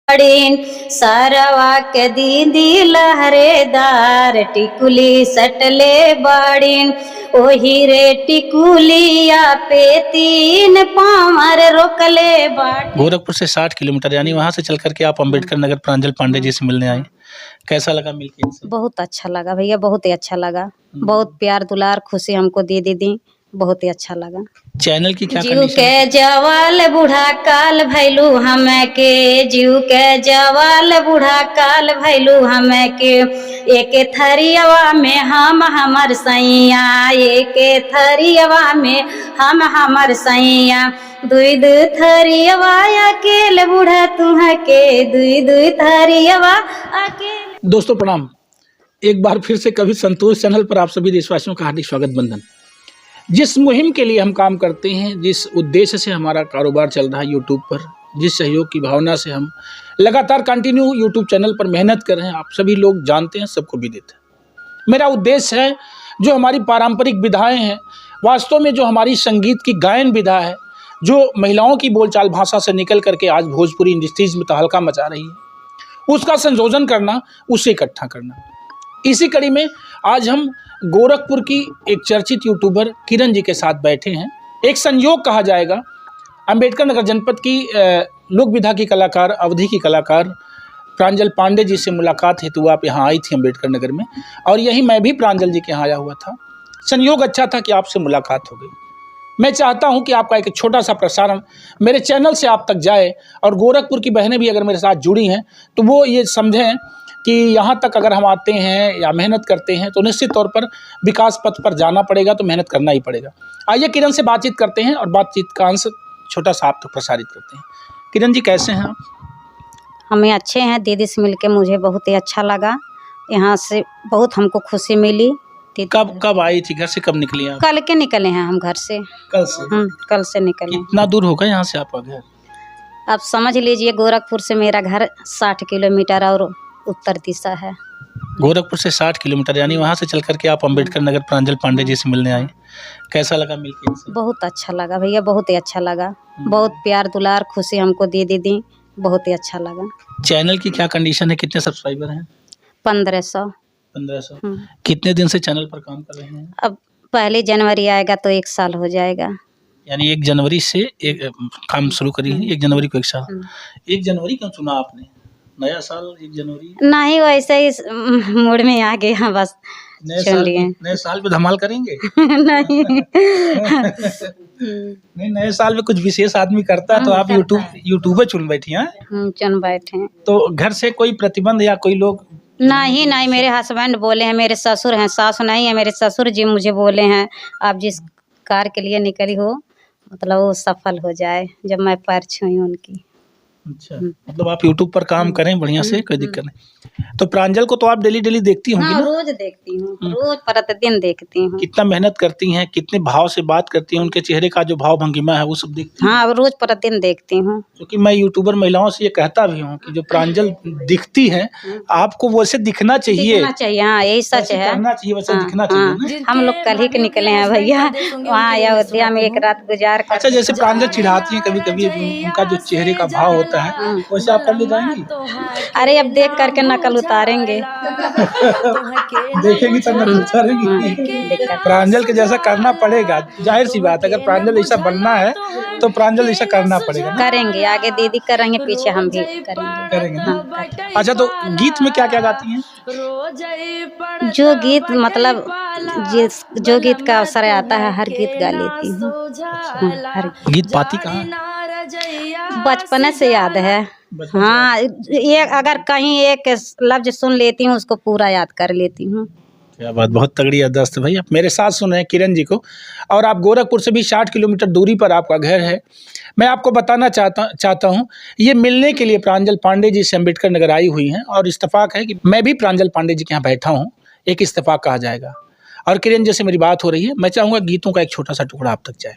बाड़ीन सारवा के दीदी लहरेदार टिकुली सटले बाड़ीन ओही रे टिकुलिया पे 3 पामर रोकले बाड़ीन। गोरखपुर से 60 किलोमीटर यानी वहाँ से चल करके आप अम्बेडकर नगर प्रांजल पांडे जी से मिलने आए। कैसा लगा मिलके इनसे? बहुत अच्छा लगा भैया, बहुत ही अच्छा लगा। बहुत प्यार दुलार खुशी हमको दे दीदी, बहुत ही अच्छा लगा। चैनल की क्या जीव कंडीशन के है? जवाल बूढ़ा काल भैलू हमें के, जीव के जवाल बूढ़ा काल भैलू हमें के, एक थरियवा में हम हमर सैया, एक थरियवा में हम हमर सैया, दुई दुई थरियवा अकेले बूढ़ा तुह के, दुई दुई थरियवा अकेले। दोस्तों प्रणाम, एक बार फिर से कभी संतोष चैनल पर आप सभी देशवासियों का हार्दिक स्वागत बंधन। जिस मुहिम के लिए हम काम करते हैं, जिस उद्देश्य से हमारा कारोबार चल रहा है यूट्यूब पर, जिस सहयोग की भावना से हम लगातार कंटिन्यू यूट्यूब चैनल पर मेहनत कर रहे हैं, आप सभी लोग जानते हैं, सबको भी देते हैं। मेरा उद्देश्य है जो हमारी पारंपरिक विधाएं हैं, वास्तव में जो हमारी संगीत की गायन विधा है, जो महिलाओं की बोलचाल भाषा से निकल करके आज भोजपुरी इंडस्ट्रीज में तहलका मचा रही है, उसका संयोजन करना, उसे इकट्ठा करना। इसी कड़ी में आज हम गोरखपुर की एक चर्चित यूट्यूबर किरण जी के साथ बैठे हैं। एक संयोग कहा जाएगा, अम्बेडकर नगर जनपद की लोक विधा की कलाकार, अवधी की कलाकार प्रांजल पांडे जी से मुलाकात हेतु आप यहाँ आई थी अम्बेडकर नगर में, और यही मैं भी प्रांजल जी के यहाँ आया हुआ था। संयोग अच्छा था कि आपसे मुलाकात हो गई। मैं चाहता हूँ कि आपका एक छोटा सा प्रसारण मेरे चैनल से आप तक जाए, और गोरखपुर की बहनें भी अगर मेरे साथ जुड़ी हैं तो वो ये समझें कि यहाँ तक अगर हम आते हैं या मेहनत करते हैं तो निश्चित तौर पर विकास पथ पर जाना पड़ेगा, तो मेहनत करना ही पड़ेगा। आइए किरण से बातचीत करते हैं और बातचीत का अंश छोटा सा आप तक प्रसारित करते हैं। किरण जी कैसे हैं आप? हमें अच्छे हैं, दीदी से मिलके मुझे बहुत ही अच्छा लगा। यहाँ से बहुत हमको खुशी मिली। कब आई थी? घर से कब निकली आप? कल के निकले हैं हम घर से। कल से? कल से निकले। कितना दूर होगा यहाँ से आपका घर? आप समझ लीजिए गोरखपुर से मेरा घर 60 किलोमीटर और उत्तर दिशा है। गोरखपुर से 60 किलोमीटर यानी वहाँ से चल करके आप अम्बेडकर नगर प्रांजल पांडे जी से मिलने आए। कैसा लगा मिलके इनसे? बहुत अच्छा लगा भैया, बहुत ही अच्छा लगा। बहुत प्यार दुलार खुशी हमको दे दीदी, बहुत ही अच्छा लगा। चैनल की क्या कंडीशन है? कितने सब्सक्राइबर हैं? 1500। 1500। कितने दिन से चैनल पर काम कर रहे हैं? अब 1 जनवरी आएगा तो 1 साल हो जाएगा। यानी 1 जनवरी से एक काम शुरू करी है, 1 जनवरी को 1 साल। 1 जनवरी क्यों चुना आपने? नया साल 1 जनवरी? नहीं, वैसे ही मूड में आ गया, बस चुन लिए। नए साल पे धमाल करेंगे? नहीं। नहीं, नए साल में कुछ विशेष आदमी करता है तो आप यूट्यूबर चुन बैठी हैं? चुन बैठे। तो घर से कोई प्रतिबंध या कोई लोग? नहीं, मेरे हस्बैंड बोले हैं, मेरे ससुर हैं, सास नहीं है, मेरे ससुर जी मुझे बोले हैं आप जिस कार के लिए निकली हो मतलब वो सफल हो जाए, जब मैं पैर छुई उनकी। अच्छा, मतलब आप यूट्यूब पर काम करें बढ़िया से, कोई दिक्कत नहीं। तो प्रांजल को तो आप डेली देखती होंगी ना? रोज देखती हूँ, रोज प्रतिदिन देखती हूँ। कितना मेहनत करती हैं, कितने भाव से बात करती हैं, उनके चेहरे का जो भाव भंगिमा है वो सब देखती हैं? हाँ, रोज प्रतिदिन देखती हूँ। क्योंकि मैं यूट्यूबर महिलाओं से ये कहता भी हूँ कि जो प्रांजल दिखती हैं, आपको वैसे दिखना चाहिए। हाँ, यही सच है, करना चाहिए, वैसे दिखना चाहिए। हम लोग कल ही के निकले हैं भैया, वहाँ अयोध्या में एक रात गुजार कर। अच्छा, जैसे प्रांजल चिढ़ाती हैं कभी कभी, उनका जो चेहरे का भाव होता है वैसे आप कर ले जाएंगी? अरे अब देख करके नकल उतारेंगे। देखेंगी तब नकल उतारेंगी। प्रांजल के जैसा करना पड़ेगा, जाहिर सी बात है। अगर प्रांजल ऐसा बनना है तो प्रांजल ऐसा करना पड़ेगा। करेंगे, आगे दीदी करेंगे, पीछे हम भी करेंगे। हाँ। अच्छा, तो गीत में क्या क्या गाती हैं? जो गीत मतलब जो गीत का अवसर आता है हर गीत गा लेती हूँ। हर गीत पाती कहाँ? बचपन से याद है। हाँ, ये अगर कहीं एक लफ्ज सुन लेती हूँ उसको पूरा याद कर लेती हूँ। क्या बात, बहुत तगड़ी याददाश्त है भाई। आप मेरे साथ सुन रहे हैं किरण जी को, और आप गोरखपुर से भी 60 किलोमीटर दूरी पर आपका घर है। मैं आपको बताना चाहता हूँ, ये मिलने के लिए प्रांजल पांडे जी से अम्बेडकर नगर आई हुई हैं, और इत्तेफाक है कि मैं भी प्रांजल पांडे जी के यहाँ बैठा हूँ, एक इत्तेफाक कहा जाएगा। और किरण जी से मेरी बात हो रही है। मैं चाहूँगा गीतों का एक छोटा सा टुकड़ा आप तक जाए।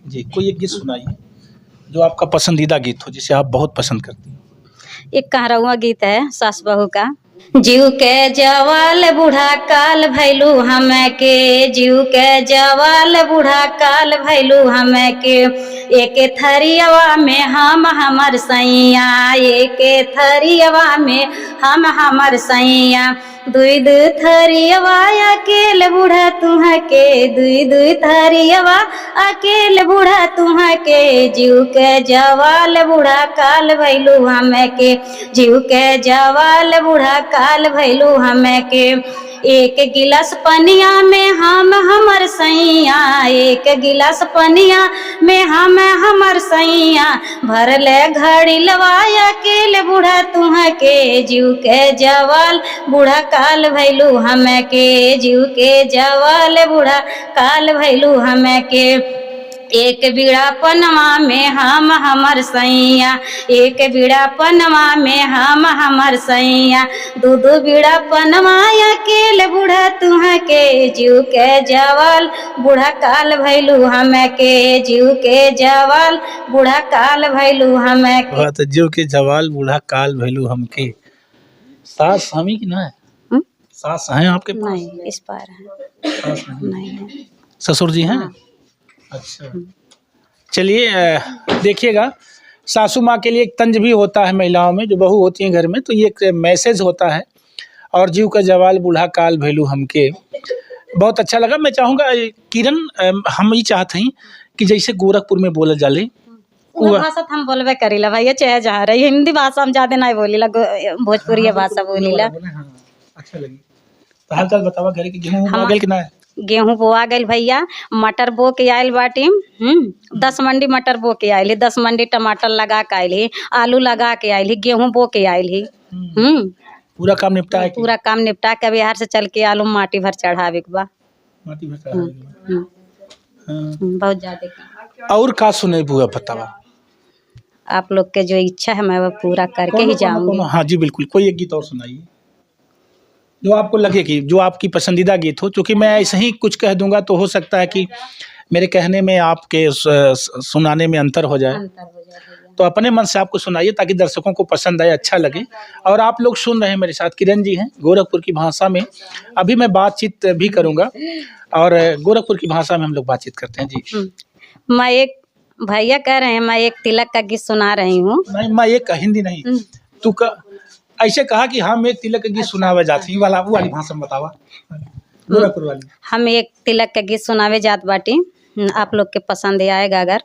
जी, कोई एक गीत सुनाइए जो आपका पसंदीदा गीत हो, जिसे आप बहुत पसंद करती हैं। एक कहरवा गीत है सास बहू का, जीव के जवाल बूढ़ा काल भैलू हमें के, जीव के जवाल बूढ़ा काल भैलू हमें के। एक थरियवा में हम हमर सैया, एक थरियवा में हम हमर सैया। दुई दुई थरियवा अकेले बूढ़ा तुह के, दुई दुई थरियवा अकेले बूढ़ा तुह के। जीव के जवाल बूढ़ा काल भैलू हमें के, जीव के जवाल बूढ़ा काल भैलू हमें के। एक गिलास पनिया में हम हमर सैया, एक गिलास पनिया में हम हमर सैया। भरले घड़ी लवाया अकेले बूढ़ा तुह के, जीव के जवाल बूढ़ा काल भैलू हमें के, जीव के जवाल बूढ़ा काल भैलू हमें के। एक बीड़ा पनवा में हम हमर सैया, एक बीड़ा पनवा में हम हमर सैया। दू दू बीड़ा पनवा अकेले बूढ़ा तुह के, जीव के जवाल बूढ़ा काल भैलू हमें के, जीव के जवाल बूढ़ा काल भैलू हमें के। तो जीव के जवाल बूढ़ा काल भैलू हमके। सास हमी की ना है? सास हैं आपके पास? नहीं, इस पार है। नहीं है। ससुर जी हैं? अच्छा, चलिए देखिएगा, सासू माँ के लिए एक तंज भी होता है महिलाओं में, जो बहू होती हैं घर में, तो ये एक मैसेज होता है। और जीव का जवाल बूढ़ा काल भैलू हमके, बहुत अच्छा लगा। मैं चाहूँगा किरण, हम ये चाहते हैं कि जैसे गोरखपुर में बोला जाले वो भाषा हम बोलबे करीला भैया, चाहे जहाँ रही हिंदी भाषा हम ज्यादा नहीं बोलीला, भोजपुरी भाषा बोलीला। अच्छा लगी। तो हाल चाल बतावा, घर के गेहूं हो गइल कि ना? गेहूं बोआ गइल भैया, मटर बो के आयल बाटी। 10 मंडी मटर बो के आयल, 10 मंडी टमाटर लगा के आयल, आलू लगा के आयल, गेहूं बो के आयल। पूरा काम निपटा है? पूरा काम निपटा के बिहार से चल के आलू माटी भर चढ़ावे के बा। माटी भर चढ़ावे के बा। बहुत ज्यादा। और का सुने बुआ बतावा? आप लोग के जो इच्छा है मैं वो पूरा करके ही जाऊंगी। हाँ जी बिल्कुल, कोई एक गीत और सुनाइए जो आपको लगे कि जो आपकी पसंदीदा गीत हो। क्योंकि मैं ऐसे ही कुछ कह दूंगा तो हो सकता है कि मेरे कहने में आपके सुनाने में अंतर हो जाए। तो अपने मन से आपको सुनाइए ताकि दर्शकों को पसंद आए, अच्छा लगे। और आप लोग सुन रहे हैं, मेरे साथ किरण जी हैं, गोरखपुर की भाषा में अभी मैं बातचीत भी करूंगा और गोरखपुर की भाषा में हम लोग बातचीत करते हैं जी। मैं एक भैया कह रहे हैं, मैं एक तिलक का गीत सुना रही हूँ। नहीं, मैं एक हिंदी नहीं, तू ऐसे कहा कि हम एक तिलक का गीत सुनावे जाती वाला, वो वाली भाषा में बतावा, गोरखपुर वाली। हम एक तिलक का गीत सुनावे जात बाटी, आप लोग के पसंद आएगा अगर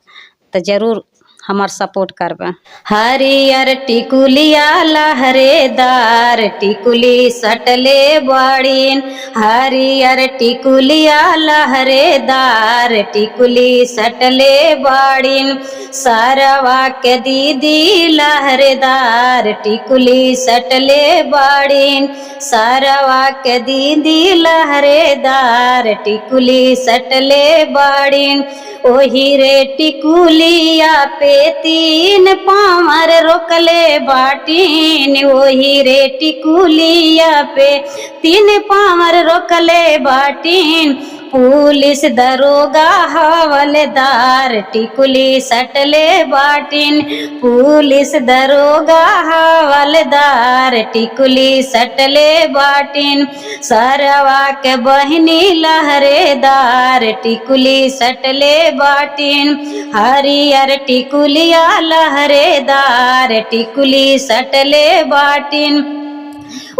तो जरूर हमार सपोर्ट करबे। हरियर टिकुलिया लहरेदार, टिकुली सटले बाड़ीन। हरियर टिकुलिया लहरेदार, टिकुली सटले बाड़ीन। सारवा के दीदी लहरेदार, टिकुली सटले बाड़ीन। सारवा के दीदी लहरेदार, टिकुली सटले बाड़ीन। ओही रे टिकुलिया पे 3 पामर रोकले बाटीन। ओही रे टिकुलिया पे 3 पामर रोकले बाटीन। पुलिस दरोगा हवलदार, टिकुली सटले बाटीन। पुलिस दरोगा हवलदार, टिकुली सटले बाटीन। सरवा के बहनी लहरेदार, टिकुली सटले बाटीन। हरियर टिकुलिया लहरेदार, टिकुली सटले बाटीन।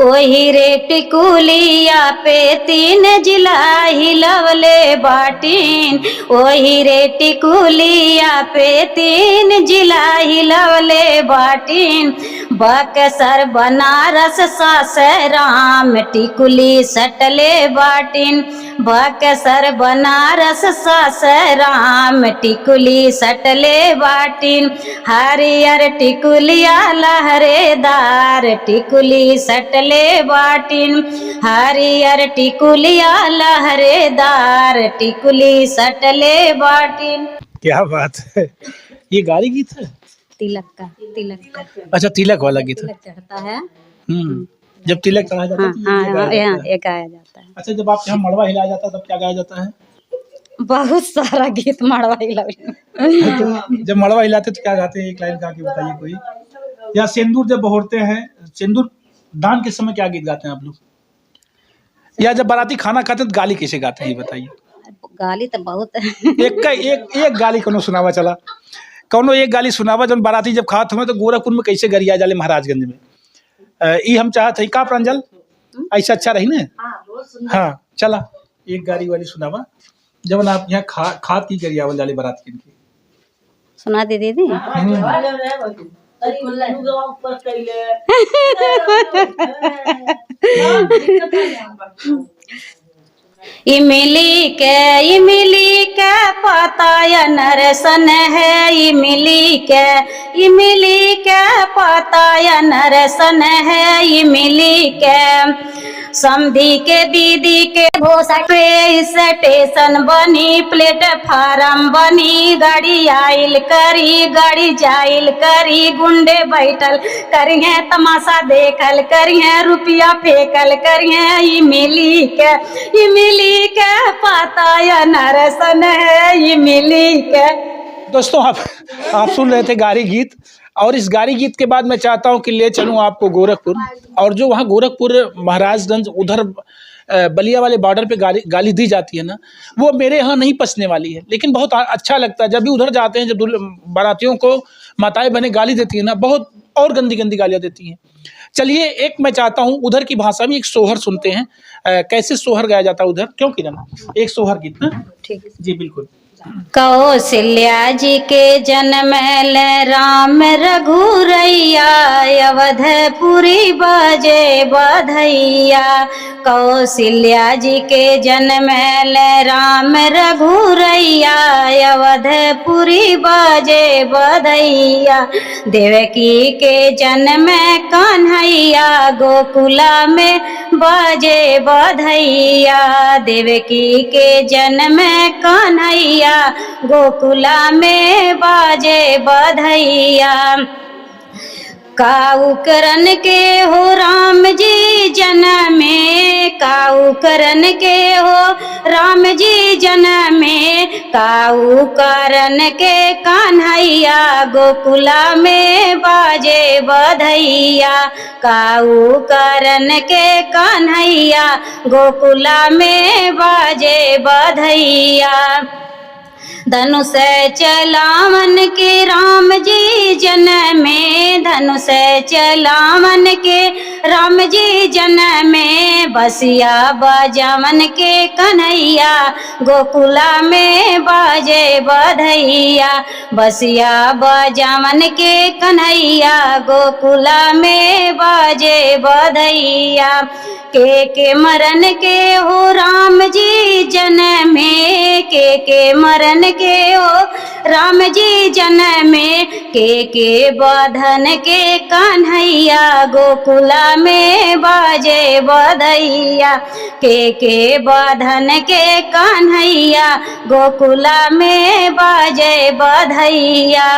ओही रे टिकुलिया पे 3 जिला हिलवले बाटीन। ओही रे टिकुलिया पे 3 जिला हिलवले बाटीन। बक्सर बनारस सासाराम, टिकुली सटले बाटीन। बक्सर बनारस सासाराम, टिकुली सटले बाटीन। हरियर टिकुलिया लहरेदार, टिकुली सटले बाटीन। हरियर टिकुलिया लहरेदार, टिकुली सटले बाटीन। क्या बात है, ये गाड़ी गीत है? तिलक का, तिलक का। अच्छा, तिलक वाला गीत है। तिलक चढ़ता है। जब तिलक चढ़ाया जाता है हाँ, ये गाया जाता है। अच्छा, जब आपके यहाँ मड़वा हिलाया जाता है तब क्या गाया जाता है? बहुत सारा गीत मड़वा हिलावे। जब मड़वा हिलाते तो क्या गाते हैं? एक लाइन गा के बताइए कोई। या सिंदूर जब बहोरते हैं, सिंदूर दान के समय क्या गीत गाते हैं आप लोग, या जब बाराती खाना खाते हैं तो गाली कैसे गाते हैं ये बताइए। गाली तो बहुत एक गाली कोनो सुनावा चला, कौनो एक गाली सुनावा जब बाराती जब खात हुए तो गोरखपुर में कैसे गरिया जाले महाराजगंज में, ये हम चाहत है का प्रांजल ऐसा अच्छा रही ना। हाँ चला एक गाली वाली सुनावा जब आप यहाँ खात की गरियावल जाले बाराती की सुना दे दीदी। इमली के पताया नरसन है, इमली के पताया नरसन है, इमली के समधी के दीदी के भोसा पे स्टेशन बनी, प्लेटफार्म बनी, गाड़ी आइल गाड़ी जाइल करी, गुंडे बैठल करिए तमाशा देखल करिए, रुपया फेंकल करिए, इमली के पताया नरसन है, इमली के। दोस्तों आप सुन रहे थे गारी गीत, और इस गारी गीत के बाद मैं चाहता हूं कि ले चलूं आपको गोरखपुर, और जो वहां गोरखपुर महाराजगंज उधर बलिया वाले बॉर्डर पे गाली दी जाती है ना, वो मेरे यहाँ नहीं पसने वाली है, लेकिन बहुत अच्छा लगता है जब भी उधर जाते हैं, जब बारातियों को माताएं बहनें गाली देती है ना, बहुत और गंदी गंदी गालियाँ देती हैं। चलिए एक मैं चाहता हूँ उधर की भाषा में एक सोहर सुनते हैं, कैसे सोहर गाया जाता है उधर, क्यों किरण, एक सोहर गीत ना। ठीक है जी बिल्कुल। कौशल्या जी के जन्म राम रघुरैया, अवधपुरी बाजे बधैया, कौशल्या जी के जन्म राम रघुरैया, अवधपुरी बाजे बधैया, देवकी के जन्म कन्हैया, गोकुला में बाजे बधैया, देवकी के जन्म कन्हैया, गोकुला में बाजे बधैया, काऊ करन के हो राम जी जन्मे, काऊ करन के हो राम जी जन्मे, काऊ करन के कन्हैया, गोकुला में बाजे बधैया, काऊ करन के कन्हैया, गोकुला में बाजे बधैया, धनुष चलावन के राम जी जन्मे, धनुष चलावन के राम जी जन्मे, बसिया बजावन के कन्हैया, गोकुला में बाजे बधैया, बसिया बजावन के कन्हैया, गोकुला में बाजे बधैया, के मरन के हो राम जी जन्मे, के मरन के हो राम जी जन्मे, के बधन के कन्हैया, गोकुला में बाजे बधैया, के बधन के कन्हैया, गोकुला में बाजे बधैया,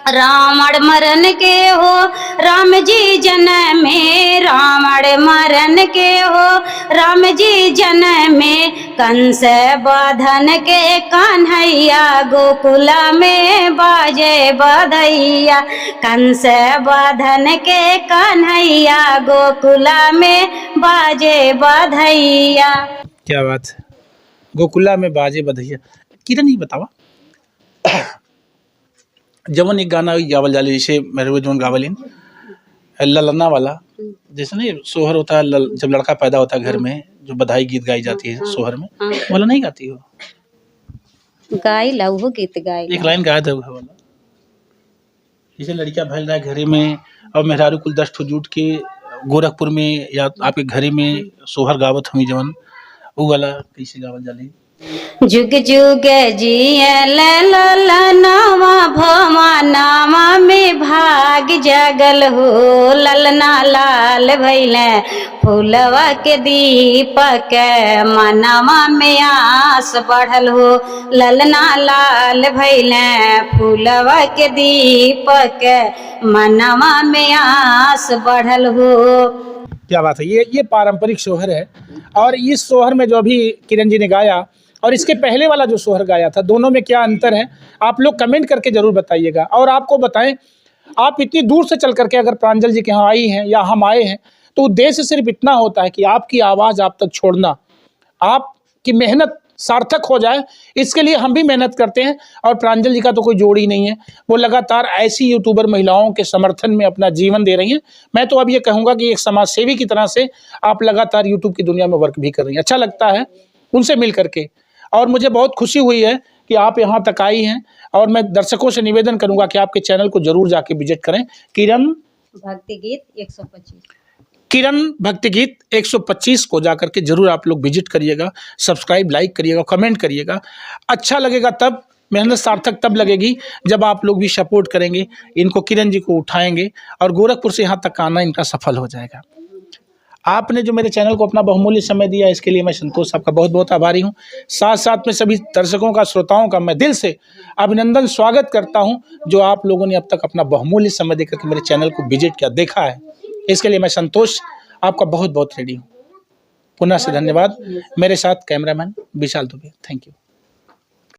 रावण मरन के हो राम जी जन्मे, रावण मरन के हो राम जी जन्मे, कंस बधन के कन्हैया, गोकुला में बाजे बधैया, कंस बधन के कन्हैया, गोकुला में बाजे बधैया। क्या बात है, गोकुला में बाजे बधैया। किरण ही बतावा जवन एक गाना गावल जाले, जैसे मेरे जवन गावलिन ललना वाला, जैसे नहीं सोहर होता है जब लड़का पैदा होता है घर में, जो बधाई गीत गाई जाती है सोहर में, वाला नहीं गाती हो? गाई लव गीत गाई, एक लाइन गाया था वाला, जैसे लड़कियां भैल रहा है घरे में और मेहरारू कुल 10 ठो जुट के गोरखपुर में या आपके घरे में सोहर गावत हमी जवन, वो वाला कैसे गावल जाले? जुग जुग जियल ललनावा भवनावा में भाग जगल हो, ललना लाल भैले फूलवा के दीपक, मनवा में आस बढ़ल हो, ललना लाल भैले फूलवा के दीपक, मनवा में आस बढ़ल हो। क्या बात है, ये पारंपरिक सोहर है, और इस सोहर में जो अभी किरण जी ने गाया और इसके पहले वाला जो सोहर गाया था, दोनों में क्या अंतर है आप लोग कमेंट करके जरूर बताइएगा। और आपको बताएं, आप इतनी दूर से चल करके अगर प्रांजल जी के यहाँ आई हैं या हम आए हैं, तो उद्देश्य सिर्फ इतना होता है कि आपकी आवाज़ आप तक छोड़ना, आपकी मेहनत सार्थक हो जाए, इसके लिए हम भी मेहनत करते हैं। और प्रांजल जी का तो कोई जोड़ ही नहीं है, वो लगातार ऐसी यूट्यूबर महिलाओं के समर्थन में अपना जीवन दे रही हैं। मैं तो अब ये कहूँगा कि एक समाज सेवी की तरह से आप लगातार यूट्यूब की दुनिया में वर्क भी कर रही हैं। अच्छा लगता है उनसे मिल करके, और मुझे बहुत खुशी हुई है कि आप यहाँ तक आई हैं। और मैं दर्शकों से निवेदन करूँगा कि आपके चैनल को जरूर जाके विजिट करें। किरण भक्ति गीत 125, किरण भक्ति गीत 125 को जाकर के जरूर आप लोग विजिट करिएगा, सब्सक्राइब, लाइक करिएगा, कमेंट करिएगा। अच्छा लगेगा तब, मेहनत सार्थक तब लगेगी जब आप लोग भी सपोर्ट करेंगे, इनको, किरण जी को उठाएंगे और गोरखपुर से यहाँ तक आना इनका सफल हो जाएगा। आपने जो मेरे चैनल को अपना बहुमूल्य समय दिया, इसके लिए मैं संतोष आपका बहुत बहुत आभारी हूँ। साथ साथ में सभी दर्शकों का, श्रोताओं का मैं दिल से अभिनंदन, स्वागत करता हूँ जो आप लोगों ने अब तक अपना बहुमूल्य समय देकर के मेरे चैनल को विजिट किया, देखा है। इसके लिए मैं संतोष आपका बहुत बहुत रेडी हूँ। पुनः से धन्यवाद। मेरे साथ cameraman Vishal Dubey. Thank you.